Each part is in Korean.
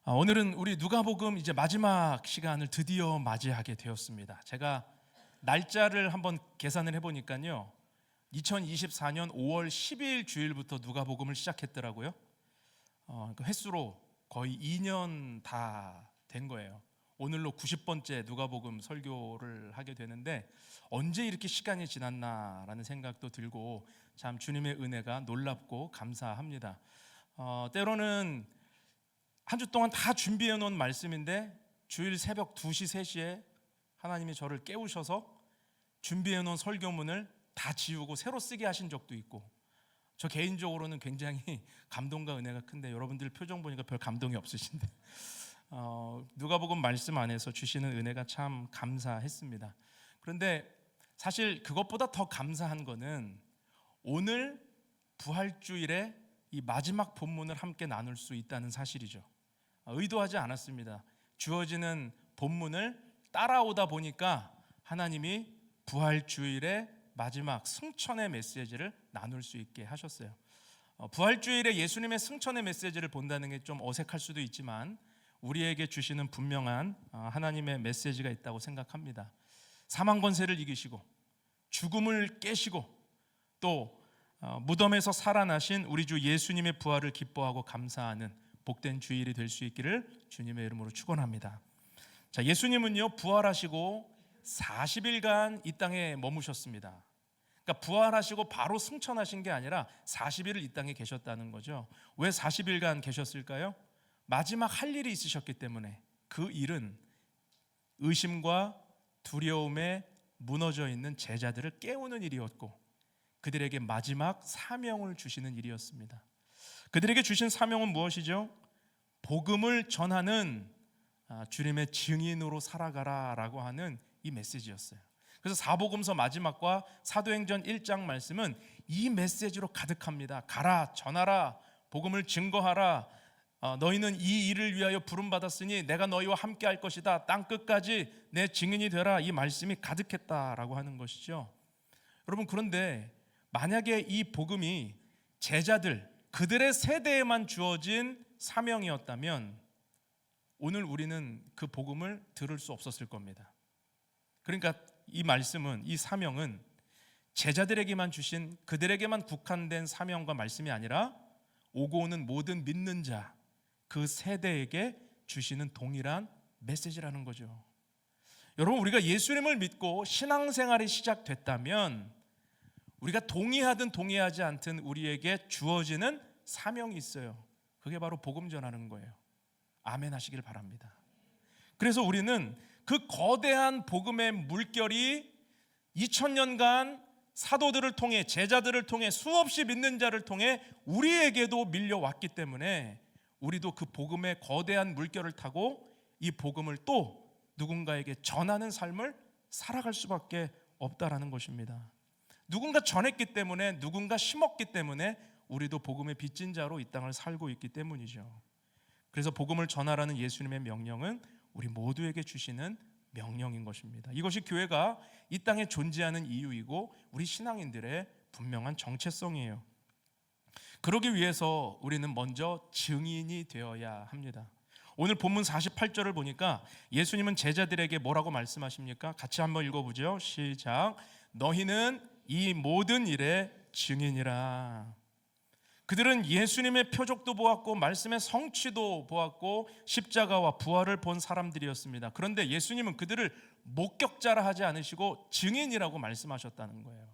오늘은 우리 누가복음 이제 마지막 시간을 드디어 맞이하게 되었습니다. 제가 날짜를 한번 계산을 해보니까요, 2024년 5월 12일 주일부터 누가복음을 시작했더라고요. 그 횟수로 거의 2년 다 된 거예요. 오늘로 90번째 누가복음 설교를 하게 되는데 언제 이렇게 시간이 지났나라는 생각도 들고 참 주님의 은혜가 놀랍고 감사합니다. 때로는 한 주 동안 다 준비해 놓은 말씀인데 주일 새벽 2시, 3시에 하나님이 저를 깨우셔서 준비해 놓은 설교문을 다 지우고 새로 쓰게 하신 적도 있고, 저 개인적으로는 굉장히 감동과 은혜가 큰데 여러분들 표정 보니까 별 감동이 없으신데 누가복음 말씀 안에서 주시는 은혜가 참 감사했습니다. 그런데 사실 그것보다 더 감사한 거는 오늘 부활주일에 이 마지막 본문을 함께 나눌 수 있다는 사실이죠. 의도하지 않았습니다. 주어지는 본문을 따라오다 보니까 하나님이 부활주일의 마지막 승천의 메시지를 나눌 수 있게 하셨어요. 부활주일에 예수님의 승천의 메시지를 본다는 게 좀 어색할 수도 있지만 우리에게 주시는 분명한 하나님의 메시지가 있다고 생각합니다. 사망 권세를 이기시고 죽음을 깨시고 또 무덤에서 살아나신 우리 주 예수님의 부활을 기뻐하고 감사하는 복된 주일이 될 수 있기를 주님의 이름으로 축원합니다. 자, 예수님은요 부활하시고 40일간 이 땅에 머무셨습니다. 그러니까 부활하시고 바로 승천하신 게 아니라 40일을 이 땅에 계셨다는 거죠. 왜 40일간 계셨을까요? 마지막 할 일이 있으셨기 때문에. 그 일은 의심과 두려움에 무너져 있는 제자들을 깨우는 일이었고 그들에게 마지막 사명을 주시는 일이었습니다. 그들에게 주신 사명은 무엇이죠? 복음을 전하는 주님의 증인으로 살아가라라고 하는 이 메시지였어요. 그래서 사복음서 마지막과 사도행전 1장 말씀은 이 메시지로 가득합니다. 가라, 전하라, 복음을 증거하라. 너희는 이 일을 위하여 부름받았으니 내가 너희와 함께 할 것이다. 땅끝까지 내 증인이 되라. 이 말씀이 가득했다라고 하는 것이죠. 여러분, 그런데 만약에 이 복음이 제자들, 그들의 세대에만 주어진 사명이었다면 오늘 우리는 그 복음을 들을 수 없었을 겁니다. 그러니까 이 말씀은, 이 사명은 제자들에게만 주신, 그들에게만 국한된 사명과 말씀이 아니라 오고 오는 모든 믿는 자, 그 세대에게 주시는 동일한 메시지라는 거죠. 여러분, 우리가 예수님을 믿고 신앙생활이 시작됐다면 우리가 동의하든 동의하지 않든 우리에게 주어지는 사명이 있어요. 그게 바로 복음 전하는 거예요. 아멘 하시길 바랍니다. 그래서 우리는 그 거대한 복음의 물결이 2000년간 사도들을 통해, 제자들을 통해, 수없이 믿는 자를 통해 우리에게도 밀려왔기 때문에 우리도 그 복음의 거대한 물결을 타고 이 복음을 또 누군가에게 전하는 삶을 살아갈 수밖에 없다라는 것입니다. 누군가 전했기 때문에, 누군가 심었기 때문에 우리도 복음의 빚진 자로 이 땅을 살고 있기 때문이죠. 그래서 복음을 전하라는 예수님의 명령은 우리 모두에게 주시는 명령인 것입니다. 이것이 교회가 이 땅에 존재하는 이유이고 우리 신앙인들의 분명한 정체성이에요. 그러기 위해서 우리는 먼저 증인이 되어야 합니다. 오늘 본문 48절을 보니까 예수님은 제자들에게 뭐라고 말씀하십니까? 같이 한번 읽어보죠. 시작. 너희는 이 모든 일의 증인이라. 그들은 예수님의 표적도 보았고 말씀의 성취도 보았고 십자가와 부활을 본 사람들이었습니다. 그런데 예수님은 그들을 목격자라 하지 않으시고 증인이라고 말씀하셨다는 거예요.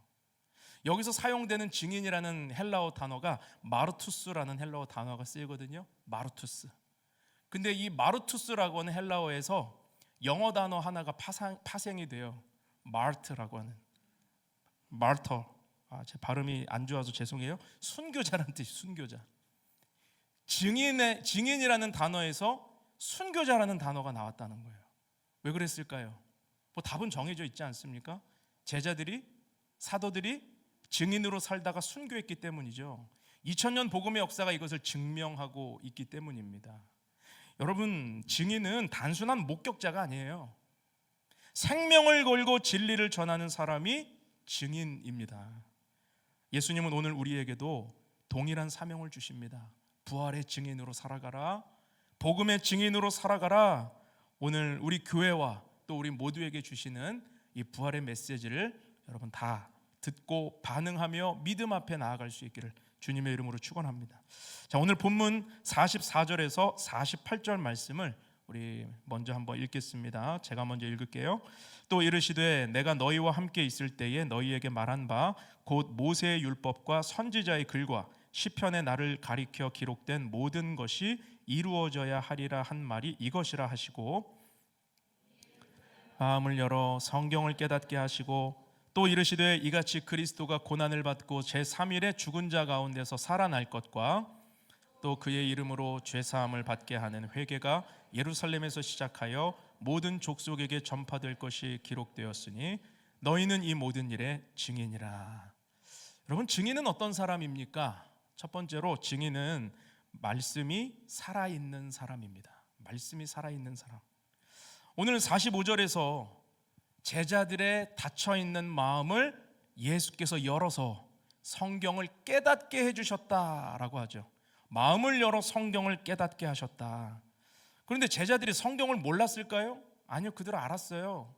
여기서 사용되는 증인이라는 헬라어 단어가 마르투스라는 헬라어 단어가 쓰이거든요. 마르투스. 근데 이 마르투스라고 하는 헬라어에서 영어 단어 하나가 파생이 돼요. 마르트라고 하는. 마르터. 제 발음이 안 좋아서 죄송해요. 순교자라는 뜻이, 순교자. 증인이라는 단어에서 순교자라는 단어가 나왔다는 거예요. 왜 그랬을까요? 뭐 답은 정해져 있지 않습니까? 제자들이, 사도들이 증인으로 살다가 순교했기 때문이죠. 2000년 복음의 역사가 이것을 증명하고 있기 때문입니다. 여러분, 증인은 단순한 목격자가 아니에요. 생명을 걸고 진리를 전하는 사람이 증인입니다. 예수님은 오늘 우리에게도 동일한 사명을 주십니다. 부활의 증인으로 살아가라. 복음의 증인으로 살아가라. 오늘 우리 교회와 또 우리 모두에게 주시는 이 부활의 메시지를 여러분 다 듣고 반응하며 믿음 앞에 나아갈 수 있기를 주님의 이름으로 축원합니다. 자, 오늘 본문 44절에서 48절 말씀을 우리 먼저 한번 읽겠습니다. 제가 먼저 읽을게요. 또 이르시되 내가 너희와 함께 있을 때에 너희에게 말한 바 곧 모세의 율법과 선지자의 글과 시편의 나를 가리켜 기록된 모든 것이 이루어져야 하리라 한 말이 이것이라 하시고, 마음을 열어 성경을 깨닫게 하시고, 또 이르시되 이같이 그리스도가 고난을 받고 제3일에 죽은 자 가운데서 살아날 것과 또 그의 이름으로 죄사함을 받게 하는 회개가 예루살렘에서 시작하여 모든 족속에게 전파될 것이 기록되었으니 너희는 이 모든 일의 증인이라. 여러분, 증인은 어떤 사람입니까? 첫 번째로 증인은 말씀이 살아있는 사람입니다. 말씀이 살아있는 사람. 오늘 45절에서 제자들의 닫혀있는 마음을 예수께서 열어서 성경을 깨닫게 해주셨다라고 하죠. 마음을 열어 성경을 깨닫게 하셨다. 그런데 제자들이 성경을 몰랐을까요? 아니요, 그들은 알았어요.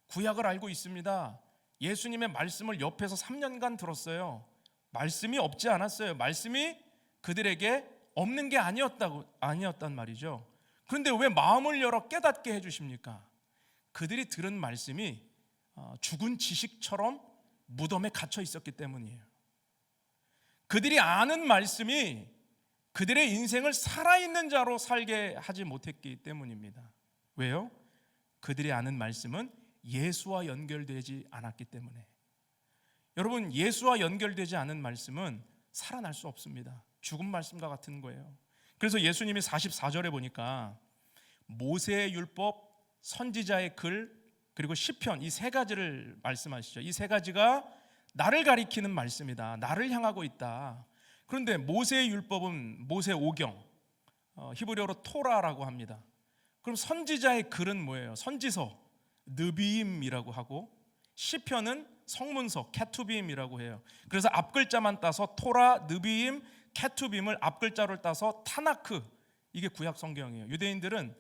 구약을 알고 있습니다. 예수님의 말씀을 옆에서 3년간 들었어요. 말씀이 없지 않았어요. 말씀이 그들에게 없는 게 아니었단 말이죠. 그런데 왜 마음을 열어 깨닫게 해주십니까? 그들이 들은 말씀이 죽은 지식처럼 무덤에 갇혀 있었기 때문이에요. 그들이 아는 말씀이 그들의 인생을 살아있는 자로 살게 하지 못했기 때문입니다. 왜요? 그들이 아는 말씀은 예수와 연결되지 않았기 때문에. 여러분, 예수와 연결되지 않은 말씀은 살아날 수 없습니다. 죽은 말씀과 같은 거예요. 그래서 예수님이 44절에 보니까 모세의 율법, 선지자의 글, 그리고 시편, 이 세 가지를 말씀하시죠. 이 세 가지가 나를 가리키는 말씀이다. 나를 향하고 있다. 그런데 모세의 율법은 모세 오경, 히브리어로 토라라고 합니다. 그럼 선지자의 글은 뭐예요? 선지서, 느비임이라고 하고, 시편은 성문서, 케투빔이라고 해요. 그래서 앞글자만 따서 토라, 느비임, 케투빔을 앞글자를 따서 타나크, 이게 구약 성경이에요. 유대인들은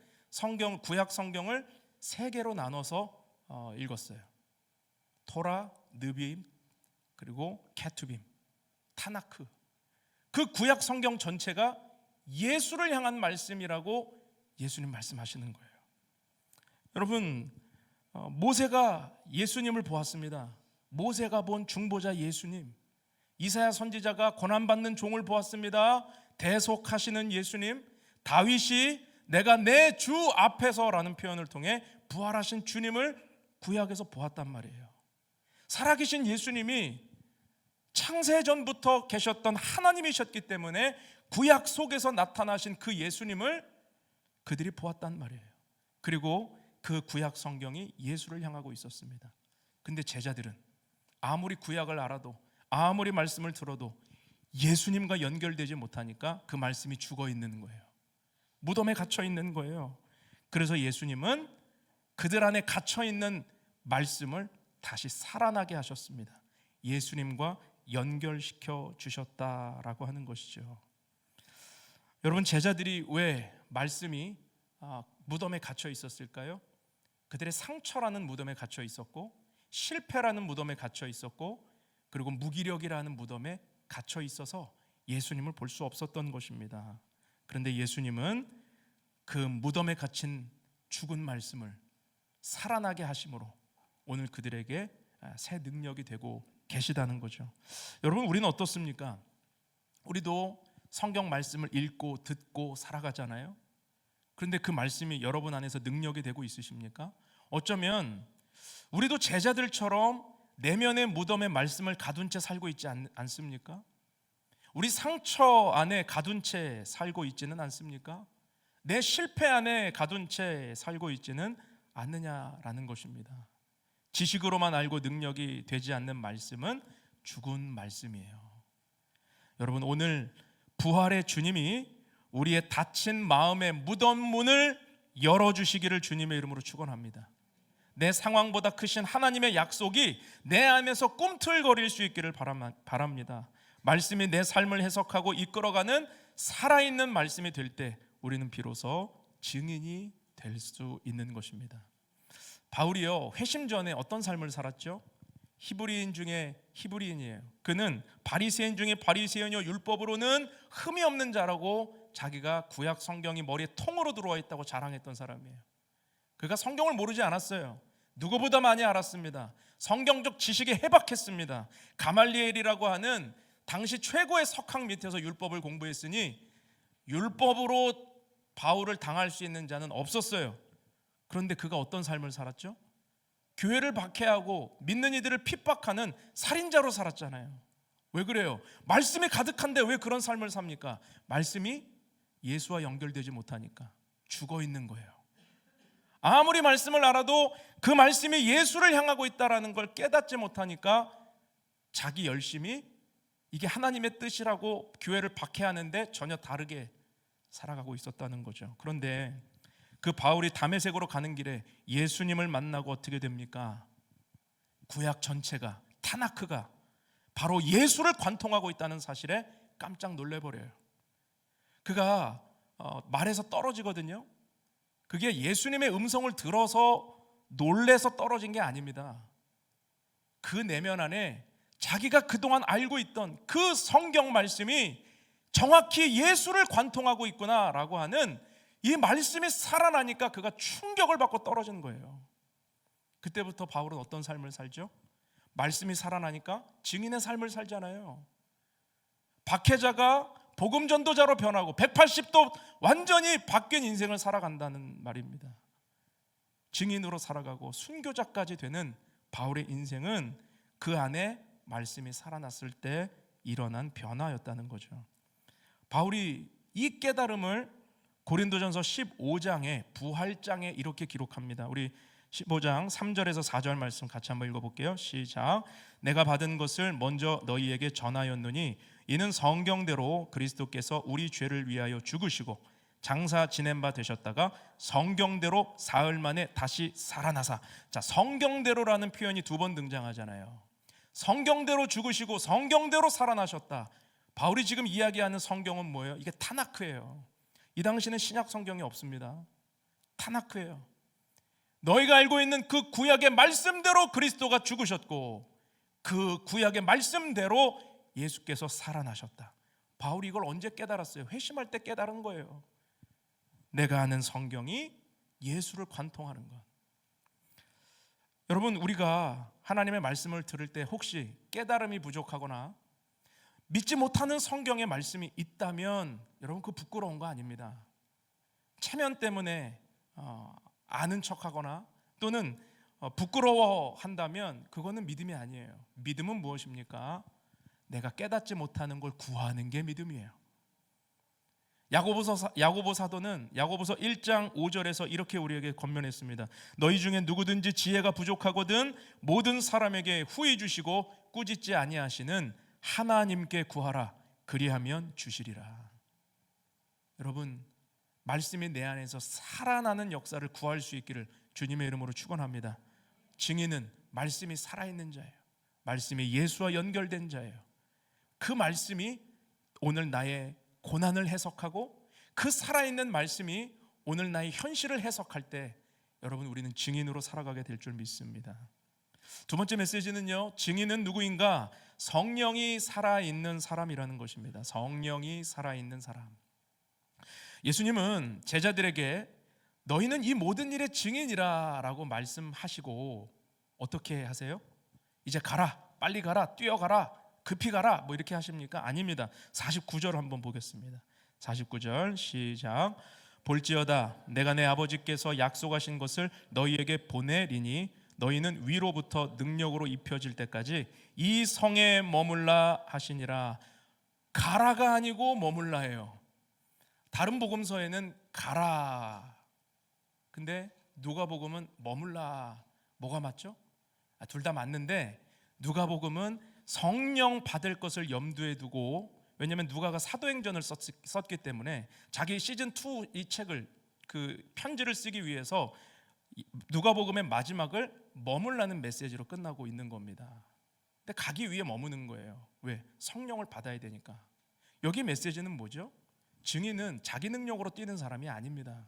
구약 성경을 세 개로 나눠서 읽었어요. 토라, 느비임, 그리고 케투빔, 타나크. 그 구약 성경 전체가 예수를 향한 말씀이라고 예수님 말씀하시는 거예요. 여러분, 모세가 예수님을 보았습니다. 모세가 본 중보자 예수님, 이사야 선지자가 고난받는 종을 보았습니다. 대속하시는 예수님, 다윗이 내가 내 주 앞에서라는 표현을 통해 부활하신 주님을 구약에서 보았단 말이에요. 살아계신 예수님이 창세전부터 계셨던 하나님이셨기 때문에 구약 속에서 나타나신 그 예수님을 그들이 보았단 말이에요. 그리고 그 구약 성경이 예수를 향하고 있었습니다. 근데 제자들은 아무리 구약을 알아도, 아무리 말씀을 들어도 예수님과 연결되지 못하니까 그 말씀이 죽어 있는 거예요. 무덤에 갇혀 있는 거예요. 그래서 예수님은 그들 안에 갇혀 있는 말씀을 다시 살아나게 하셨습니다. 예수님과 연결시켜 주셨다라고 하는 것이죠. 여러분, 제자들이 왜 말씀이 무덤에 갇혀 있었을까요? 그들의 상처라는 무덤에 갇혀 있었고, 실패라는 무덤에 갇혀 있었고, 그리고 무기력이라는 무덤에 갇혀 있어서 예수님을 볼 수 없었던 것입니다. 그런데 예수님은 그 무덤에 갇힌 죽은 말씀을 살아나게 하심으로 오늘 그들에게 새 능력이 되고 계시다는 거죠. 여러분, 우리는 어떻습니까? 우리도 성경 말씀을 읽고 듣고 살아가잖아요. 그런데 그 말씀이 여러분 안에서 능력이 되고 있으십니까? 어쩌면 우리도 제자들처럼 내면의 무덤에 말씀을 가둔 채 살고 있지 않습니까? 우리 상처 안에 가둔 채 살고 있지는 않습니까? 내 실패 안에 가둔 채 살고 있지는 않느냐라는 것입니다. 지식으로만 알고 능력이 되지 않는 말씀은 죽은 말씀이에요. 여러분, 오늘 부활의 주님이 우리의 닫힌 마음의 무덤 문을 열어주시기를 주님의 이름으로 축원합니다. 내 상황보다 크신 하나님의 약속이 내 안에서 꿈틀거릴 수 있기를 바랍니다. 말씀이 내 삶을 해석하고 이끌어가는 살아있는 말씀이 될 때 우리는 비로소 증인이 될 수 있는 것입니다. 바울이요, 회심 전에 어떤 삶을 살았죠? 히브리인 중에 히브리인이에요. 그는 바리새인 중에 바리새인이요, 율법으로는 흠이 없는 자라고 자기가 구약 성경이 머리에 통으로 들어와 있다고 자랑했던 사람이에요. 그가 성경을 모르지 않았어요. 누구보다 많이 알았습니다. 성경적 지식에 해박했습니다. 가말리엘이라고 하는 당시 최고의 석학 밑에서 율법을 공부했으니 율법으로 바울을 당할 수 있는 자는 없었어요. 그런데 그가 어떤 삶을 살았죠? 교회를 박해하고 믿는 이들을 핍박하는 살인자로 살았잖아요. 왜 그래요? 말씀이 가득한데 왜 그런 삶을 삽니까? 말씀이 예수와 연결되지 못하니까 죽어 있는 거예요. 아무리 말씀을 알아도 그 말씀이 예수를 향하고 있다는 걸 깨닫지 못하니까 자기 열심히 이게 하나님의 뜻이라고 교회를 박해하는데 전혀 다르게 살아가고 있었다는 거죠. 그런데 그 바울이 다메섹으로 가는 길에 예수님을 만나고 어떻게 됩니까? 구약 전체가, 타나크가 바로 예수를 관통하고 있다는 사실에 깜짝 놀래버려요. 그가 말에서 떨어지거든요. 그게 예수님의 음성을 들어서 놀래서 떨어진 게 아닙니다. 그 내면 안에 자기가 그동안 알고 있던 그 성경 말씀이 정확히 예수를 관통하고 있구나라고 하는 이 말씀이 살아나니까 그가 충격을 받고 떨어지는 거예요. 그때부터 바울은 어떤 삶을 살죠? 말씀이 살아나니까 증인의 삶을 살잖아요. 박해자가 복음 전도자로 변하고 180도 완전히 바뀐 인생을 살아간다는 말입니다. 증인으로 살아가고 순교자까지 되는 바울의 인생은 그 안에 말씀이 살아났을 때 일어난 변화였다는 거죠. 바울이 이 깨달음을 고린도전서 15장의 부활장에 이렇게 기록합니다. 우리 15장 3절에서 4절 말씀 같이 한번 읽어볼게요. 시작. 내가 받은 것을 먼저 너희에게 전하였노니 이는 성경대로 그리스도께서 우리 죄를 위하여 죽으시고 장사 지낸 바 되셨다가 성경대로 사흘 만에 다시 살아나사. 자, 성경대로라는 표현이 두 번 등장하잖아요. 성경대로 죽으시고 성경대로 살아나셨다. 바울이 지금 이야기하는 성경은 뭐예요? 이게 타나크예요. 이 당시는 신약 성경이 없습니다. 타나크예요. 너희가 알고 있는 그 구약의 말씀대로 그리스도가 죽으셨고 그 구약의 말씀대로 예수께서 살아나셨다. 바울이 이걸 언제 깨달았어요? 회심할 때 깨달은 거예요. 내가 아는 성경이 예수를 관통하는 것. 여러분, 우리가 하나님의 말씀을 들을 때 혹시 깨달음이 부족하거나 믿지 못하는 성경의 말씀이 있다면 여러분, 그 부끄러운 거 아닙니다. 체면 때문에 아는 척하거나 또는 부끄러워한다면 그거는 믿음이 아니에요. 믿음은 무엇입니까? 내가 깨닫지 못하는 걸 구하는 게 믿음이에요. 야고보 사도는 야고보서 1장 5절에서 이렇게 우리에게 권면했습니다. 너희 중에 누구든지 지혜가 부족하거든 모든 사람에게 후히 주시고 꾸짖지 아니하시는 하나님께 구하라. 그리하면 주시리라. 여러분, 말씀이 내 안에서 살아나는 역사를 구할 수 있기를 주님의 이름으로 축원합니다. 증인은 말씀이 살아있는 자예요. 말씀이 예수와 연결된 자예요. 그 말씀이 오늘 나의 고난을 해석하고 그 살아있는 말씀이 오늘 나의 현실을 해석할 때 여러분, 우리는 증인으로 살아가게 될 줄 믿습니다. 두 번째 메시지는요, 증인은 누구인가? 성령이 살아있는 사람이라는 것입니다. 성령이 살아있는 사람. 예수님은 제자들에게 너희는 이 모든 일의 증인이라 라고 말씀하시고 어떻게 하세요? 이제 가라, 빨리 가라, 뛰어가라, 급히 가라, 뭐 이렇게 하십니까? 아닙니다. 49절 한번 보겠습니다. 49절 시작. 볼지어다 내가 내 아버지께서 약속하신 것을 너희에게 보내리니 너희는 위로부터 능력으로 입혀질 때까지 이 성에 머물라 하시니라. 가라가 아니고 머물라예요. 다른 복음서에는 가라, 근데 누가복음은 머물라. 뭐가 맞죠? 둘 다 맞는데 누가복음은 성령 받을 것을 염두에 두고, 왜냐하면 누가가 사도행전을 썼기 때문에 자기 시즌2 이 책을 그 편지를 쓰기 위해서 누가복음의 마지막을 머물라는 메시지로 끝나고 있는 겁니다. 근데 가기 위해 머무는 거예요. 왜? 성령을 받아야 되니까. 여기 메시지는 뭐죠? 증인은 자기 능력으로 뛰는 사람이 아닙니다.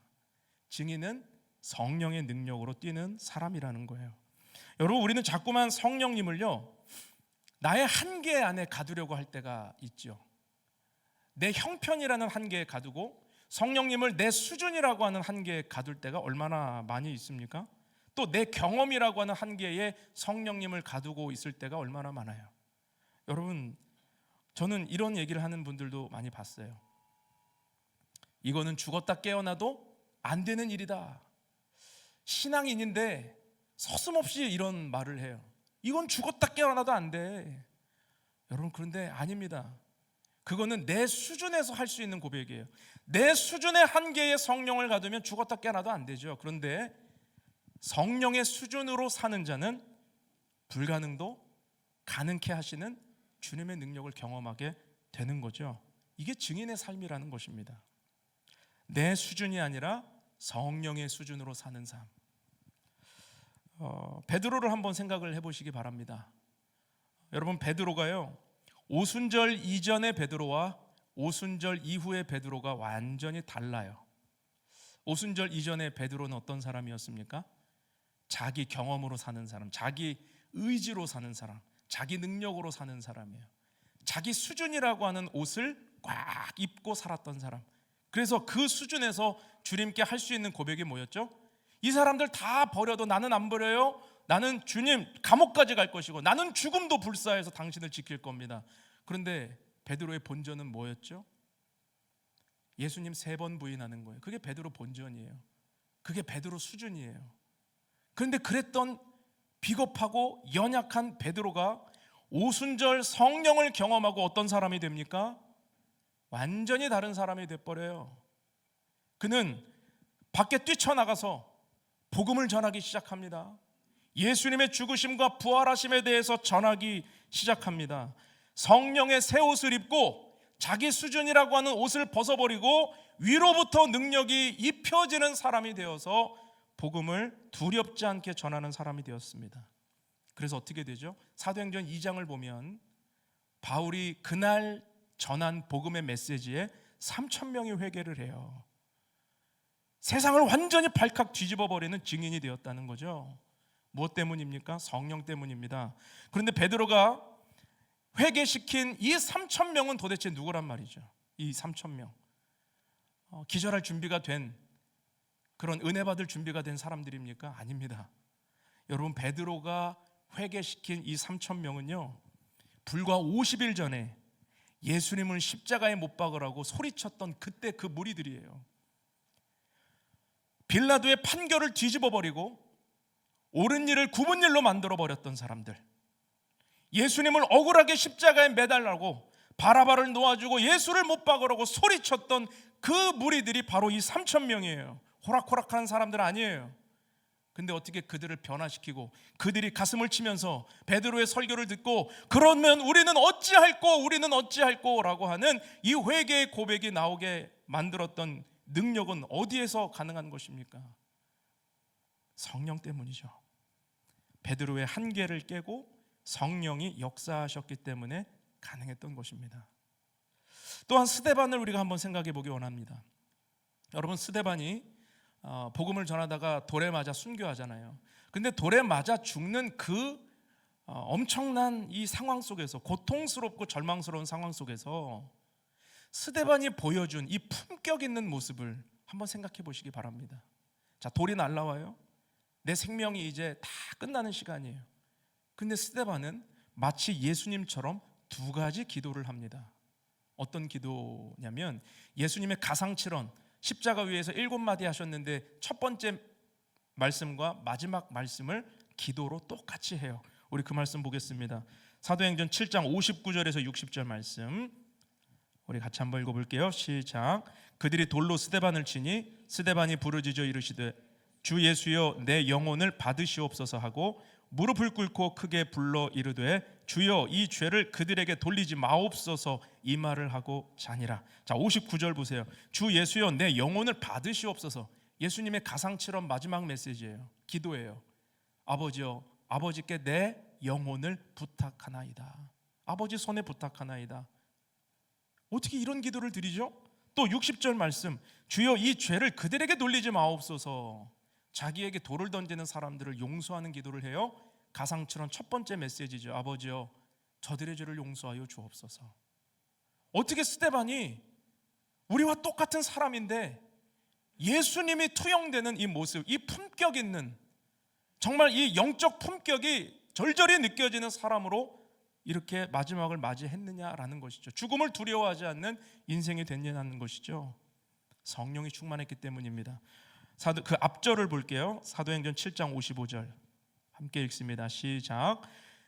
증인은 성령의 능력으로 뛰는 사람이라는 거예요. 여러분, 우리는 자꾸만 성령님을요, 나의 한계 안에 가두려고 할 때가 있죠. 내 형편이라는 한계에 가두고 성령님을 내 수준이라고 하는 한계에 가둘 때가 얼마나 많이 있습니까? 또 내 경험이라고 하는 한계에 성령님을 가두고 있을 때가 얼마나 많아요. 여러분, 저는 이런 얘기를 하는 분들도 많이 봤어요. 이거는 죽었다 깨어나도 안 되는 일이다. 신앙인인데 서슴없이 이런 말을 해요. 이건 죽었다 깨어나도 안 돼. 여러분, 그런데 아닙니다. 그거는 내 수준에서 할 수 있는 고백이에요. 내 수준의 한계에 성령을 가두면 죽었다 깨어나도 안 되죠. 그런데 성령의 수준으로 사는 자는 불가능도 가능케 하시는 주님의 능력을 경험하게 되는 거죠. 이게 증인의 삶이라는 것입니다. 내 수준이 아니라 성령의 수준으로 사는 삶. 베드로를 한번 생각을 해보시기 바랍니다. 여러분, 베드로가요, 오순절 이전의 베드로와 오순절 이후의 베드로가 완전히 달라요. 오순절 이전의 베드로는 어떤 사람이었습니까? 자기 경험으로 사는 사람, 자기 의지로 사는 사람, 자기 능력으로 사는 사람이에요. 자기 수준이라고 하는 옷을 꽉 입고 살았던 사람. 그래서 그 수준에서 주님께 할 수 있는 고백이 뭐였죠? 이 사람들 다 버려도 나는 안 버려요. 나는 주님 감옥까지 갈 것이고 나는 죽음도 불사해서 당신을 지킬 겁니다. 그런데 베드로의 본전은 뭐였죠? 예수님 3번 부인하는 거예요. 그게 베드로 본전이에요. 그게 베드로 수준이에요. 그런데 그랬던 비겁하고 연약한 베드로가 오순절 성령을 경험하고 어떤 사람이 됩니까? 완전히 다른 사람이 돼버려요. 그는 밖에 뛰쳐나가서 복음을 전하기 시작합니다. 예수님의 죽으심과 부활하심에 대해서 전하기 시작합니다. 성령의 새 옷을 입고 자기 수준이라고 하는 옷을 벗어버리고 위로부터 능력이 입혀지는 사람이 되어서 복음을 두렵지 않게 전하는 사람이 되었습니다. 그래서 어떻게 되죠? 사도행전 2장을 보면 바울이 그날 전한 복음의 메시지에 3,000명이 회개를 해요. 세상을 완전히 발칵 뒤집어 버리는 증인이 되었다는 거죠. 무엇 때문입니까? 성령 때문입니다. 그런데 베드로가 회개시킨 이 3,000명은 도대체 누구란 말이죠? 이 3,000명, 기절할 준비가 된, 그런 은혜 받을 준비가 된 사람들입니까? 아닙니다. 여러분, 베드로가 회개시킨 이 3,000명은요, 불과 50일 전에 예수님을 십자가에 못 박으라고 소리쳤던 그때 그 무리들이에요. 빌라도의 판결을 뒤집어 버리고 옳은 일을 굽은 일로 만들어 버렸던 사람들, 예수님을 억울하게 십자가에 매달라고 바라바를 놓아주고 예수를 못 박으라고 소리쳤던 그 무리들이 바로 이 3,000명이에요. 호락호락한 사람들 아니에요. 근데 어떻게 그들을 변화시키고 그들이 가슴을 치면서 베드로의 설교를 듣고 그러면 우리는 어찌할꼬 라고 하는 이 회개의 고백이 나오게 만들었던 능력은 어디에서 가능한 것입니까? 성령 때문이죠. 베드로의 한계를 깨고 성령이 역사하셨기 때문에 가능했던 것입니다. 또한 스데반을 우리가 한번 생각해 보기 원합니다. 여러분, 스데반이 복음을 전하다가 돌에 맞아 순교하잖아요. 근데 돌에 맞아 죽는 그 엄청난 이 상황 속에서, 고통스럽고 절망스러운 상황 속에서 스데반이 보여준 이 품격 있는 모습을 한번 생각해 보시기 바랍니다. 자, 돌이 날라와요. 내 생명이 이제 다 끝나는 시간이에요. 근데 스데반은 마치 예수님처럼 2가지 기도를 합니다. 어떤 기도냐면, 예수님의 가상칠언 십자가 위에서 7마디 하셨는데 첫 번째 말씀과 마지막 말씀을 기도로 똑같이 해요. 우리 그 말씀 보겠습니다. 사도행전 7장 59절에서 60절 말씀 우리 같이 한번 읽어볼게요. 시작. 그들이 돌로 스데반을 치니 스데반이 부르짖어 이르시되 주 예수여 내 영혼을 받으시옵소서 하고 무릎을 꿇고 크게 불러 이르되 주여 이 죄를 그들에게 돌리지 마옵소서 이 말을 하고 자니라. 자, 59절 보세요. 주 예수여 내 영혼을 받으시옵소서. 예수님의 가상칠언 마지막 메시지예요. 기도예요. 아버지여, 아버지께 내 영혼을 부탁하나이다. 아버지 손에 부탁하나이다. 어떻게 이런 기도를 드리죠? 또 60절 말씀, 주여 이 죄를 그들에게 돌리지 마옵소서. 자기에게 돌을 던지는 사람들을 용서하는 기도를 해요. 가상처럼 첫 번째 메시지죠. 아버지여 저들의 죄를 용서하여 주옵소서. 어떻게 스데반이 우리와 똑같은 사람인데 예수님이 투영되는 이 모습, 이 품격 있는, 정말 이 영적 품격이 절절히 느껴지는 사람으로 이렇게 마지막을 맞이했느냐라는 것이죠. 죽음을 두려워하지 않는 인생이 됐냐는 것이죠. 성령이 충만했기 때문입니다. 그 앞절을 볼게요. 사도행전 7장 55절 함께 읽습니다. 시작.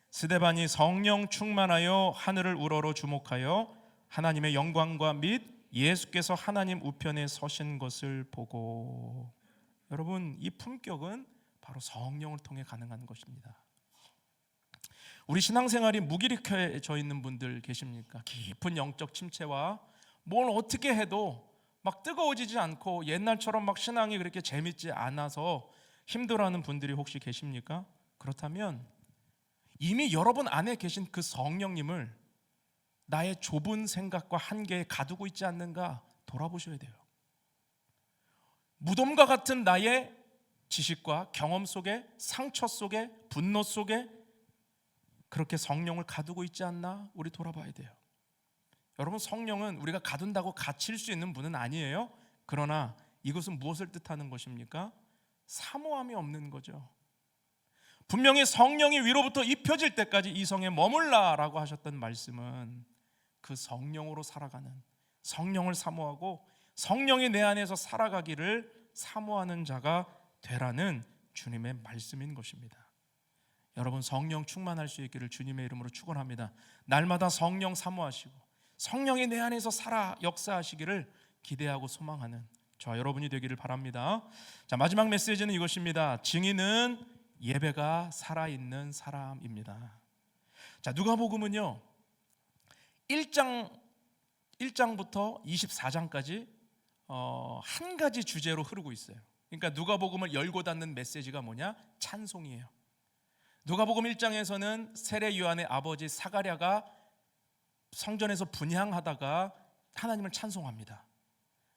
스데반이 성령 충만하여 하늘을 우러러 주목하여 하나님의 영광과 및 예수께서 하나님 우편에 서신 것을 보고. 여러분, 이 품격은 바로 성령을 통해 가능한 것입니다. 우리 신앙생활이 무기력해져 있는 분들 계십니까? 깊은 영적 침체와 뭘 어떻게 해도 막 뜨거워지지 않고 옛날처럼 막 신앙이 그렇게 재밌지 않아서 힘들어하는 분들이 혹시 계십니까? 그렇다면 이미 여러분 안에 계신 그 성령님을 나의 좁은 생각과 한계에 가두고 있지 않는가 돌아보셔야 돼요. 무덤과 같은 나의 지식과 경험 속에, 상처 속에, 분노 속에 그렇게 성령을 가두고 있지 않나 우리 돌아봐야 돼요. 여러분, 성령은 우리가 가둔다고 갇힐 수 있는 분은 아니에요. 그러나 이것은 무엇을 뜻하는 것입니까? 사모함이 없는 거죠. 분명히 성령이 위로부터 입혀질 때까지 이 성에 머물라라고 하셨던 말씀은 그 성령으로 살아가는, 성령을 사모하고 성령이 내 안에서 살아가기를 사모하는 자가 되라는 주님의 말씀인 것입니다. 여러분, 성령 충만할 수 있기를 주님의 이름으로 축원합니다. 날마다 성령 사모하시고 성령이 내 안에서 살아 역사하시기를 기대하고 소망하는 저와 여러분이 되기를 바랍니다. 자, 마지막 메시지는 이것입니다. 증인은 예배가 살아있는 사람입니다. 자, 누가복음은요 1장부터 24장까지 한 가지 주제로 흐르고 있어요. 그러니까 누가복음을 열고 닫는 메시지가 뭐냐? 찬송이에요. 누가복음 1장에서는 세례 요한의 아버지 사가랴가 성전에서 분향하다가 하나님을 찬송합니다.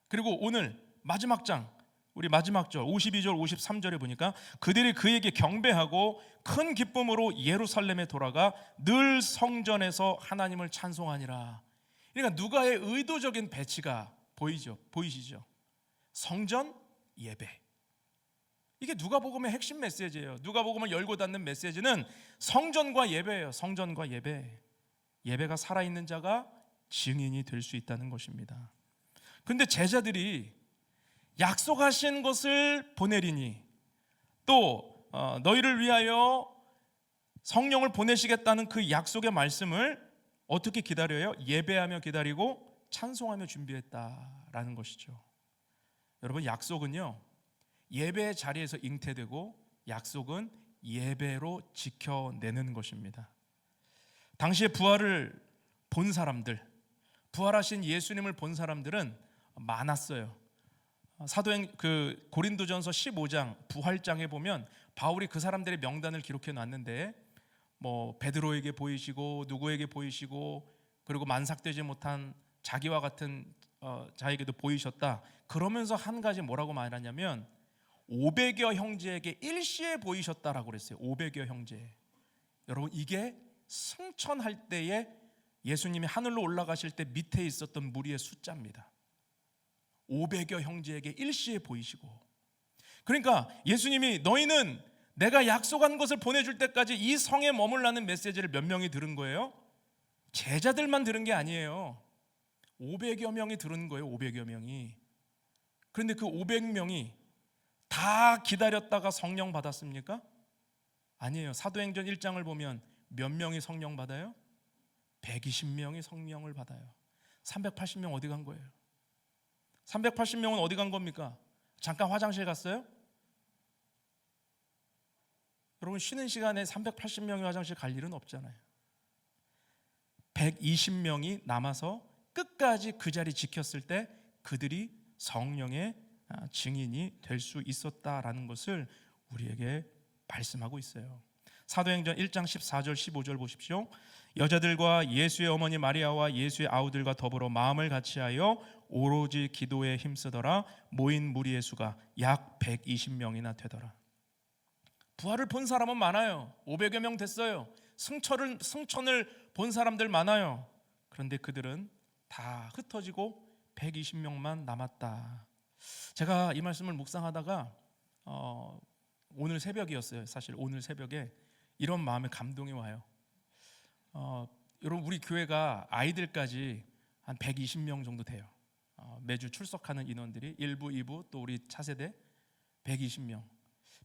그리고 오늘 마지막 장, 우리 마지막 절 52절 53절에 보니까 그들이 그에게 경배하고 큰 기쁨으로 예루살렘에 돌아가 늘 성전에서 하나님을 찬송하니라. 그러니까 누가의 의도적인 배치가 보이시죠? 성전, 예배. 이게 누가복음의 핵심 메시지예요. 누가복음을 열고 닫는 메시지는 성전과 예배예요. 성전과 예배. 예배가 살아있는 자가 증인이 될 수 있다는 것입니다. 그런데 제자들이 약속하신 것을 보내리니 또 너희를 위하여 성령을 보내시겠다는 그 약속의 말씀을 어떻게 기다려요? 예배하며 기다리고 찬송하며 준비했다라는 것이죠. 여러분, 약속은요 예배의 자리에서 잉태되고 약속은 예배로 지켜내는 것입니다. 당시에 부활을 본 사람들, 부활하신 예수님을 본 사람들은 많았어요. 고린도전서 15장 부활장에 보면 바울이 그 사람들의 명단을 기록해 놨는데 뭐 베드로에게 보이시고 누구에게 보이시고 그리고 만삭되지 못한 자기와 같은 자에게도 보이셨다. 그러면서 한 가지 뭐라고 말하냐면 500여 형제에게 일시에 보이셨다라고 그랬어요. 500여 형제. 여러분, 이게 승천할 때에 예수님이 하늘로 올라가실 때 밑에 있었던 무리의 숫자입니다. 500여 형제에게 일시에 보이시고, 그러니까 예수님이 너희는 내가 약속한 것을 보내줄 때까지 이 성에 머물라는 메시지를 몇 명이 들은 거예요? 제자들만 들은 게 아니에요. 500여 명이 들은 거예요. 500여 명이. 그런데 그 500명이 다 기다렸다가 성령 받았습니까? 아니에요. 사도행전 1장을 보면 몇 명이 성령 받아요? 120명이 성령을 받아요. 380명 어디 간 거예요? 380명은 어디 간 겁니까? 잠깐 화장실 갔어요? 여러분, 쉬는 시간에 380명이 화장실 갈 일은 없잖아요. 120명이 남아서 끝까지 그 자리 지켰을 때 그들이 성령의 증인이 될 수 있었다라는 것을 우리에게 말씀하고 있어요. 사도행전 1장 14절 15절 보십시오. 여자들과 예수의 어머니 마리아와 예수의 아우들과 더불어 마음을 같이하여 오로지 기도에 힘쓰더라. 모인 무리의 수가 약 120명이나 되더라. 부활을 본 사람은 많아요. 500여 명 됐어요. 승천을 본 사람들 많아요. 그런데 그들은 다 흩어지고 120명만 남았다. 제가 이 말씀을 묵상하다가 오늘 새벽이었어요. 사실 오늘 새벽에 이런 마음의 감동이 와요. 여러분, 우리 교회가 아이들까지 한 120명 정도 돼요. 매주 출석하는 인원들이 1부, 2부 또 우리 차세대 120명.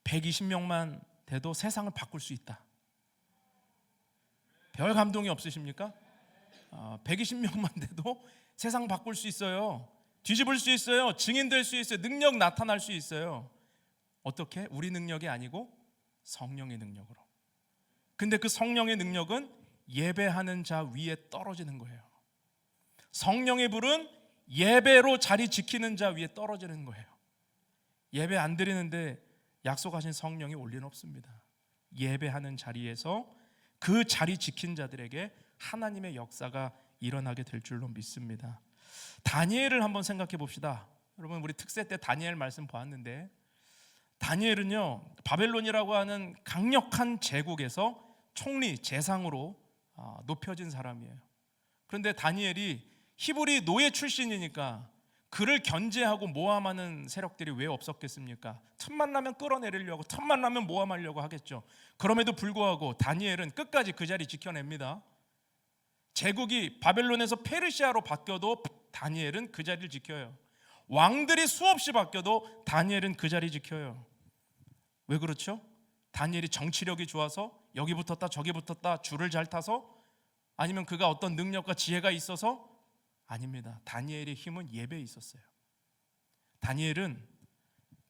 120명만 돼도 세상을 바꿀 수 있다. 별 감동이 없으십니까? 120명만 돼도 세상 바꿀 수 있어요. 뒤집을 수 있어요. 증인될 수 있어요. 능력 나타날 수 있어요. 어떻게? 우리 능력이 아니고 성령의 능력으로. 근데 그 성령의 능력은 예배하는 자 위에 떨어지는 거예요. 성령의 불은 예배로 자리 지키는 자 위에 떨어지는 거예요. 예배 안 드리는데 약속하신 성령이 올 리는 없습니다. 예배하는 자리에서 그 자리 지킨 자들에게 하나님의 역사가 일어나게 될 줄로 믿습니다. 다니엘을 한번 생각해 봅시다. 여러분, 우리 특세 때 다니엘 말씀 보았는데, 다니엘은요 바벨론이라고 하는 강력한 제국에서 총리, 재상으로 높여진 사람이에요. 그런데 다니엘이 히브리 노예 출신이니까 그를 견제하고 모함하는 세력들이 왜 없었겠습니까? 틈만 나면 끌어내리려고, 틈만 나면 모함하려고 하겠죠. 그럼에도 불구하고 다니엘은 끝까지 그 자리 지켜냅니다. 제국이 바벨론에서 페르시아로 바뀌어도 다니엘은 그 자리를 지켜요. 왕들이 수없이 바뀌어도 다니엘은 그 자리 지켜요. 왜 그렇죠? 다니엘이 정치력이 좋아서 여기 붙었다 저기 붙었다 줄을 잘 타서, 아니면 그가 어떤 능력과 지혜가 있어서? 아닙니다. 다니엘의 힘은 예배에 있었어요. 다니엘은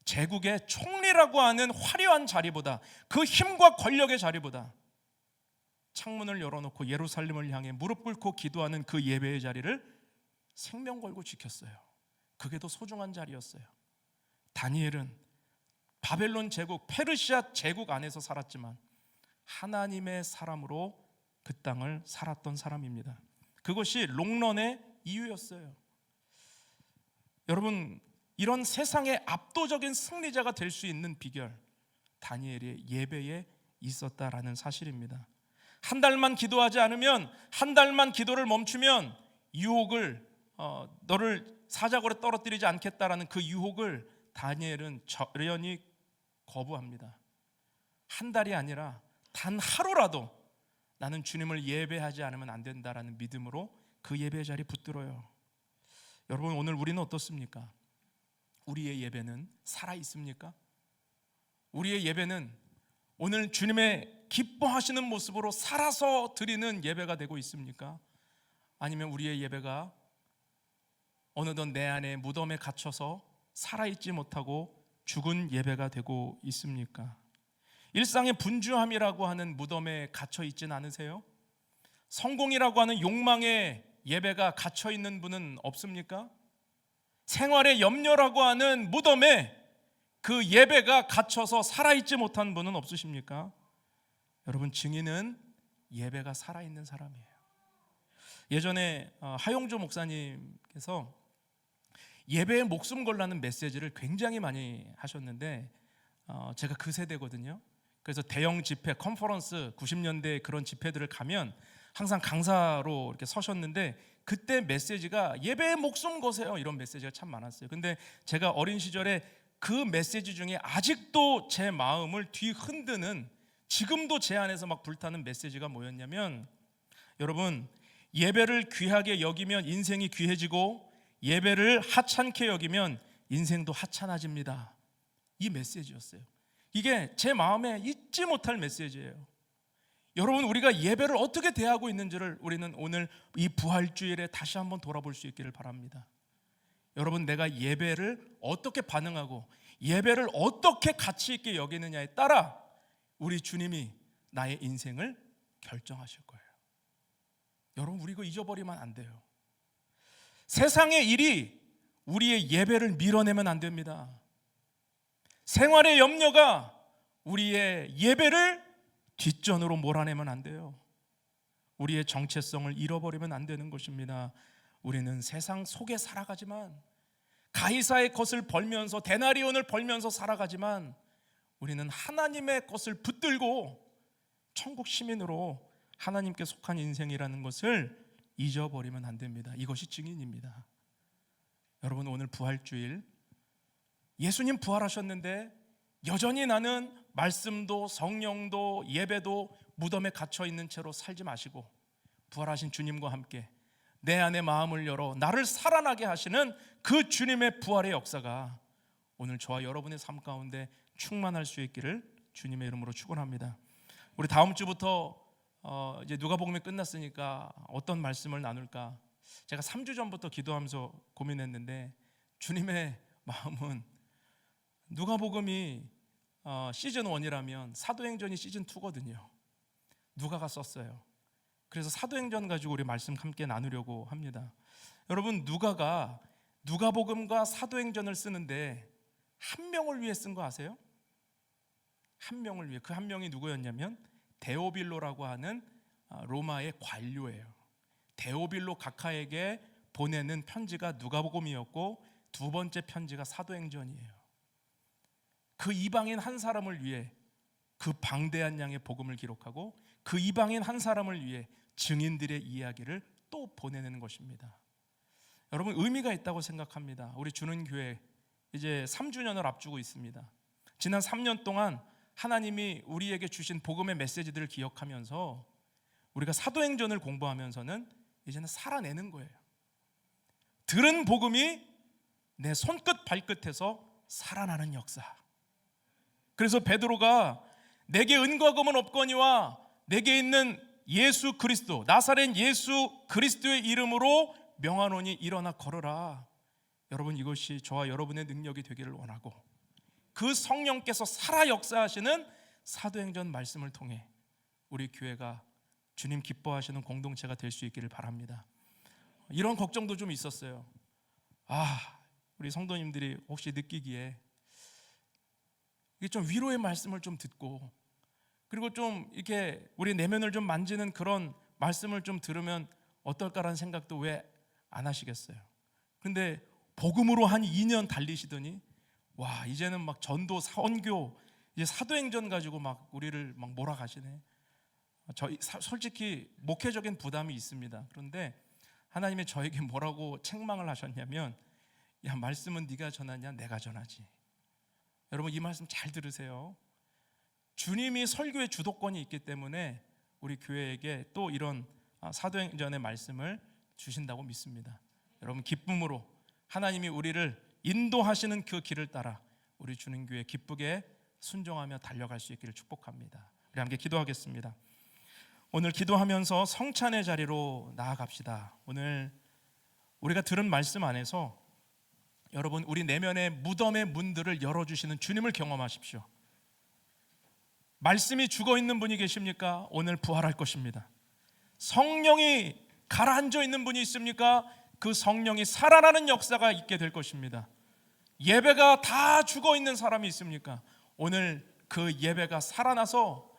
제국의 총리라고 하는 화려한 자리보다, 그 힘과 권력의 자리보다 창문을 열어놓고 예루살렘을 향해 무릎 꿇고 기도하는 그 예배의 자리를 생명 걸고 지켰어요. 그게 더 소중한 자리였어요. 다니엘은 바벨론 제국, 페르시아 제국 안에서 살았지만 하나님의 사람으로 그 땅을 살았던 사람입니다. 그것이 롱런의 이유였어요. 여러분, 이런 세상의 압도적인 승리자가 될 수 있는 비결, 다니엘의 예배에 있었다라는 사실입니다. 한 달만 기도하지 않으면, 한 달만 기도를 멈추면 유혹을, 너를 사자굴에 떨어뜨리지 않겠다라는 그 유혹을 다니엘은 절연히 거부합니다. 한 달이 아니라 단 하루라도 나는 주님을 예배하지 않으면 안 된다라는 믿음으로 그 예배 자리에 붙들어요. 여러분, 오늘 우리는 어떻습니까? 우리의 예배는 살아 있습니까? 우리의 예배는 오늘 주님의 기뻐하시는 모습으로 살아서 드리는 예배가 되고 있습니까? 아니면 우리의 예배가 어느덧 내 안에 무덤에 갇혀서 살아있지 못하고 죽은 예배가 되고 있습니까? 일상의 분주함이라고 하는 무덤에 갇혀 있진 않으세요? 성공이라고 하는 욕망의 예배가 갇혀 있는 분은 없습니까? 생활의 염려라고 하는 무덤에 그 예배가 갇혀서 살아있지 못한 분은 없으십니까? 여러분, 증인은 예배가 살아있는 사람이에요. 예전에 하용조 목사님께서 예배에 목숨 걸라는 메시지를 굉장히 많이 하셨는데, 제가 그 세대거든요. 그래서 대형 집회, 컨퍼런스 90년대 그런 집회들을 가면 항상 강사로 이렇게 서셨는데, 그때 메시지가 예배에 목숨 거세요, 이런 메시지가 참 많았어요. 근데 제가 어린 시절에 그 메시지 중에 아직도 제 마음을 뒤흔드는, 지금도 제 안에서 막 불타는 메시지가 뭐였냐면, 여러분, 예배를 귀하게 여기면 인생이 귀해지고 예배를 하찮게 여기면 인생도 하찮아집니다. 이 메시지였어요. 이게 제 마음에 잊지 못할 메시지예요. 여러분, 우리가 예배를 어떻게 대하고 있는지를 우리는 오늘 이 부활주일에 다시 한번 돌아볼 수 있기를 바랍니다. 여러분, 내가 예배를 어떻게 반응하고 예배를 어떻게 가치 있게 여기느냐에 따라 우리 주님이 나의 인생을 결정하실 거예요. 여러분, 우리 이거 잊어버리면 안 돼요. 세상의 일이 우리의 예배를 밀어내면 안 됩니다. 생활의 염려가 우리의 예배를 뒷전으로 몰아내면 안 돼요. 우리의 정체성을 잃어버리면 안 되는 것입니다. 우리는 세상 속에 살아가지만, 가이사의 것을 벌면서, 데나리온을 벌면서 살아가지만, 우리는 하나님의 것을 붙들고 천국 시민으로 하나님께 속한 인생이라는 것을 잊어버리면 안 됩니다. 이것이 증인입니다. 여러분, 오늘 부활주일, 예수님 부활하셨는데 여전히 나는 말씀도 성령도 예배도 무덤에 갇혀 있는 채로 살지 마시고, 부활하신 주님과 함께 내 안에 마음을 열어 나를 살아나게 하시는 그 주님의 부활의 역사가 오늘 저와 여러분의 삶 가운데 충만할 수 있기를 주님의 이름으로 축원합니다. 우리 다음 주부터 이제 누가복음이 끝났으니까 어떤 말씀을 나눌까? 제가 3주 전부터 기도하면서 고민했는데, 주님의 마음은 누가복음이 시즌 1이라면 사도행전이 시즌 2거든요. 누가가 썼어요. 그래서 사도행전 가지고 우리 말씀 함께 나누려고 합니다. 여러분, 누가가 누가복음과 사도행전을 쓰는데 한 명을 위해 쓴 거 아세요? 한 명을 위해. 그 한 명이 누구였냐면 데오빌로라고 하는 로마의 관료예요. 데오빌로 각하에게 보내는 편지가 누가복음이었고, 두 번째 편지가 사도행전이에요. 그 이방인 한 사람을 위해 그 방대한 양의 복음을 기록하고, 그 이방인 한 사람을 위해 증인들의 이야기를 또 보내는 것입니다. 여러분, 의미가 있다고 생각합니다. 우리 주는 교회 이제 3주년을 앞두고 있습니다. 지난 3년 동안 하나님이 우리에게 주신 복음의 메시지들을 기억하면서 우리가 사도행전을 공부하면서는 이제는 살아내는 거예요. 들은 복음이 내 손끝 발끝에서 살아나는 역사. 그래서 베드로가 내게 은과 금은 없거니와 내게 있는 예수 그리스도, 나사렛 예수 그리스도의 이름으로 명하노니 일어나 걸으라. 여러분, 이것이 저와 여러분의 능력이 되기를 원하고, 그 성령께서 살아 역사하시는 사도행전 말씀을 통해 우리 교회가 주님 기뻐하시는 공동체가 될 수 있기를 바랍니다. 이런 걱정도 좀 있었어요. 우리 성도님들이 혹시 느끼기에 이게 좀 위로의 말씀을 좀 듣고, 그리고 좀 이렇게 우리 내면을 좀 만지는 그런 말씀을 좀 들으면 어떨까라는 생각도 왜 안 하시겠어요? 근데 복음으로 한 2년 달리시더니 이제는 막 전도, 선교, 이제 사도행전 가지고 막 우리를 막 몰아가시네. 솔직히 목회적인 부담이 있습니다. 그런데 하나님이 저에게 뭐라고 책망을 하셨냐면, 야, 말씀은 네가 전하냐 내가 전하지. 여러분, 이 말씀 잘 들으세요. 주님이 설교의 주도권이 있기 때문에 우리 교회에게 또 이런 사도행전의 말씀을 주신다고 믿습니다. 여러분, 기쁨으로 하나님이 우리를 인도하시는 그 길을 따라 우리 주는 교회 기쁘게 순종하며 달려갈 수 있기를 축복합니다. 우리 함께 기도하겠습니다. 오늘 기도하면서 성찬의 자리로 나아갑시다. 오늘 우리가 들은 말씀 안에서 여러분, 우리 내면의 무덤의 문들을 열어주시는 주님을 경험하십시오. 말씀이 죽어있는 분이 계십니까? 오늘 부활할 것입니다. 성령이 가라앉아 있는 분이 있습니까? 그 성령이 살아나는 역사가 있게 될 것입니다. 예배가 다 죽어있는 사람이 있습니까? 오늘 그 예배가 살아나서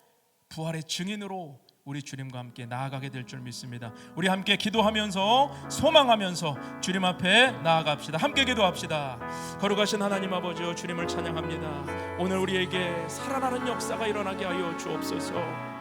부활의 증인으로 우리 주님과 함께 나아가게 될 줄 믿습니다. 우리 함께 기도하면서 소망하면서 주님 앞에 나아갑시다. 함께 기도합시다. 거룩하신 하나님 아버지여, 주님을 찬양합니다. 오늘 우리에게 살아나는 역사가 일어나게 하여 주옵소서.